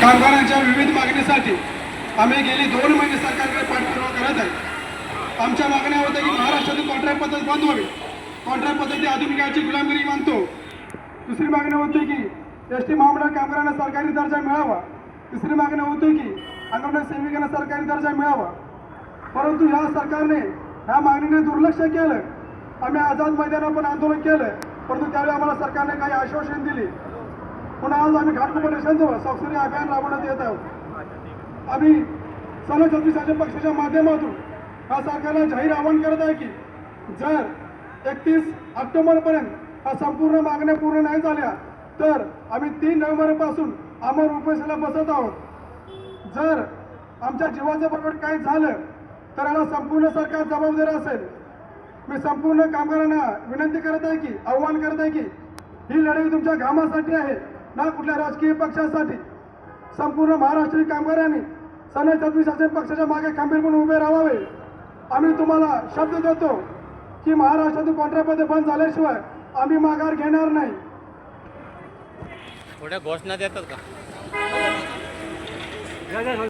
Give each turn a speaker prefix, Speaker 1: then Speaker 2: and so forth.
Speaker 1: कामगारांच्या विविध मागणीसाठी आम्ही गेली 2 महिने सरकारकडे पाठपुरावा करत आहे. आमच्या मागण्या होत्या की महाराष्ट्रातील कॉन्ट्रॅक्ट पद्धत बंद व्हावी, कॉन्ट्रॅक्ट पद्धती आधुनिकाची गुलामगिरी मानतो. दुसरी मागणी होती की एसटी महामंडळ कामगारांना सरकारी दर्जा मिळावा. तिसरी मागणी होती की अंगणवाडी सेविकांना सरकारी दर्जा मिळावा. परंतु ह्या सरकारने ह्या मागणीने दुर्लक्ष केलं. आम्ही आझाद मैदानावर पण आंदोलन केलं, परंतु त्यावेळी आम्हाला सरकारने काही आश्वासन दिली. पुन्हा आज आम्ही घाटकोपर रेषांजवळ स्वाक्षरी अभियान राबवण्यात येत आहोत. आम्ही सलग 36 पक्षाच्या माध्यमातून या सरकारला जाहीर आवाहन करत आहे की जर 31 ऑक्टोबरपर्यंत हा संपूर्ण मागण्या पूर्ण नाही झाल्या तर आम्ही 3 नोव्हेंबरपासून अमर उपोषणाला बसत आहोत. जर आमच्या जीवाचं बरोबर काही झालं तर याला संपूर्ण सरकार जबाबदार असेल. मी संपूर्ण कामगारांना विनंती करत आहे की आव्हान करत आहे की ही लढाई तुमच्या घामासाठी आहे, ना कुठल्या राजकीय पक्षासाठी. संपूर्ण महाराष्ट्रीय कामगारांनी सलग 36 पक्षाच्या मागे खंबीरपणे उभे राहावे. आम्ही तुम्हाला शब्द देतो की महाराष्ट्रातून कॉन्ट्रॅक्ट पद्धत बंद झाल्याशिवाय आम्ही माघार घेणार नाही.
Speaker 2: थोड्या घोषणा देतात का?